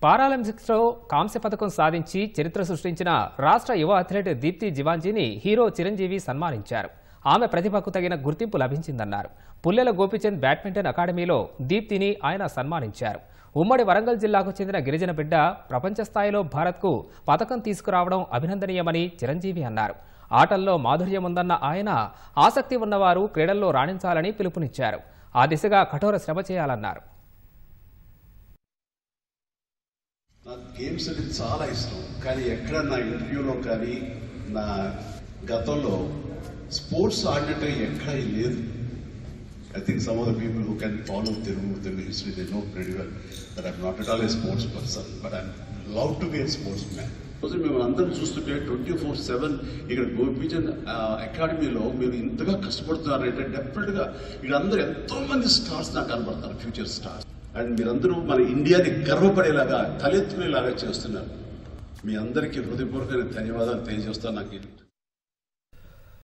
పారాలింపిక్స్లో కాంస్య పథకం సాధించి చరిత్ర సృష్టించిన రాష్ట్ర యువ అథ్లెట్ దీప్తి జివాంజీని హీరో చిరంజీవి సన్మానించారు. ఆమె ప్రతిభకు తగిన గుర్తింపు లభించిందన్నారు. పుల్లెల గోపిచంద్ బ్యాడ్మింటన్ అకాడమీలో దీప్తిని ఆయన సన్మానించారు. ఉమ్మడి వరంగల్ జిల్లాకు చెందిన గిరిజన బిడ్డ ప్రపంచ స్థాయిలో భారత్కు పథకం తీసుకురావడం అభినందనీయమని చిరంజీవి అన్నారు. ఆటల్లో మాధుర్యం ఉందన్న ఆయన ఆసక్తి ఉన్నవారు క్రీడల్లో రాణించాలని పిలుపునిచ్చారు. ఆ దిశగా కఠోర శ్రమ చేయాలన్నారు. నాకు గేమ్స్ అంటే చాలా ఇష్టం, కానీ ఎక్కడ నా ఇంటర్వ్యూలో కానీ నా గతంలో స్పోర్ట్స్ ఆడినట్టు ఎక్కడ లేదు. I think some of the people who can follow Telugu history, they know pretty well that I'm not at all a sports person, but I'm allowed to be a sportsman. మేము అందరం చూస్తుంటే 24/7 ఇక్కడ గోపిచంద్ అకాడమీలో మీరు ఇంతగా కష్టపడుతున్నారంటే డెఫినెట్గా ఇక్కడ అందరూ ఎంతో మంది స్టార్స్ నాకు కనబడతారు, ఫ్యూచర్ స్టార్స్. అండ్ మీరందరూ మన ఇండియాని గర్వపడేలాగా తలెత్తుకునేలాగా చేస్తున్నారు. మీ అందరికీ హృదయపూర్వకమైన ధన్యవాదాలు తెలియజేస్తాను. నాకు